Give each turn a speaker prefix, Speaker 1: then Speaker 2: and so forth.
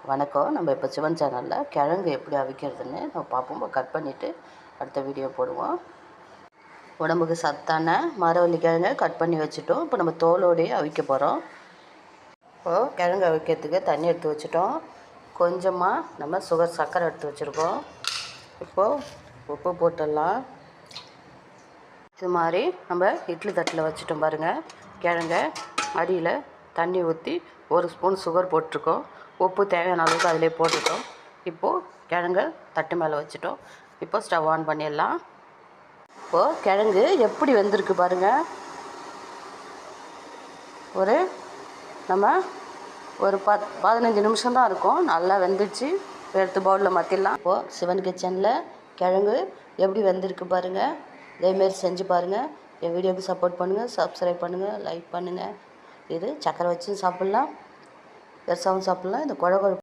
Speaker 1: வணக்கம். நம்ம இப்போ சிவன் சேனலில் கிழங்கு எப்படி அவிக்கிறதுன்னு நம்ம பார்ப்போம். கட் பண்ணிவிட்டு அடுத்த வீடியோ போடுவோம். உடம்புக்கு சத்தான மரவள்ளி கிழங்கை கட் பண்ணி வச்சுட்டோம். இப்போ நம்ம தோலோடையே அவிக்க போகிறோம். இப்போது கிழங்கு அவிக்கிறதுக்கு தண்ணி எடுத்து வச்சுட்டோம். கொஞ்சமாக நம்ம சர்க்கரை எடுத்து வச்சுருக்கோம். இப்போது உப்பு போட்டுடலாம். இது மாதிரி நம்ம இட்லி தட்டில் வச்சுட்டோம் பாருங்கள். கிழங்கை அடியில் தண்ணி ஊற்றி 1 ஸ்பூன் சுகர் போட்டிருக்கோம். உப்பு தேவையான அளவுக்கு அதிலே போட்டுட்டோம். இப்போது கிழங்கு தட்டு மேலே வச்சுட்டோம். இப்போ ஸ்டவ் ஆன் பண்ணிடலாம். இப்போது கிழங்கு எப்படி வெந்திருக்கு பாருங்கள். நம்ம ஒரு 15 நிமிஷம் தான் இருக்கும். நல்லா வெந்துடுச்சு. எடுத்து பவுலில் மாற்றிடலாம். இப்போது சிவன் கிச்சனில் கிழங்கு எப்படி வெந்திருக்கு பாருங்கள். இதேமாரி செஞ்சு பாருங்கள். என் வீடியோவுக்கு சப்போர்ட் பண்ணுங்கள், சப்ஸ்கிரைப் பண்ணுங்கள், லைக் பண்ணுங்கள். இது சக்கரை வச்சும் சாப்பிட்லாம், பெருசாகவும் சாப்பிட்லாம். இந்த குழ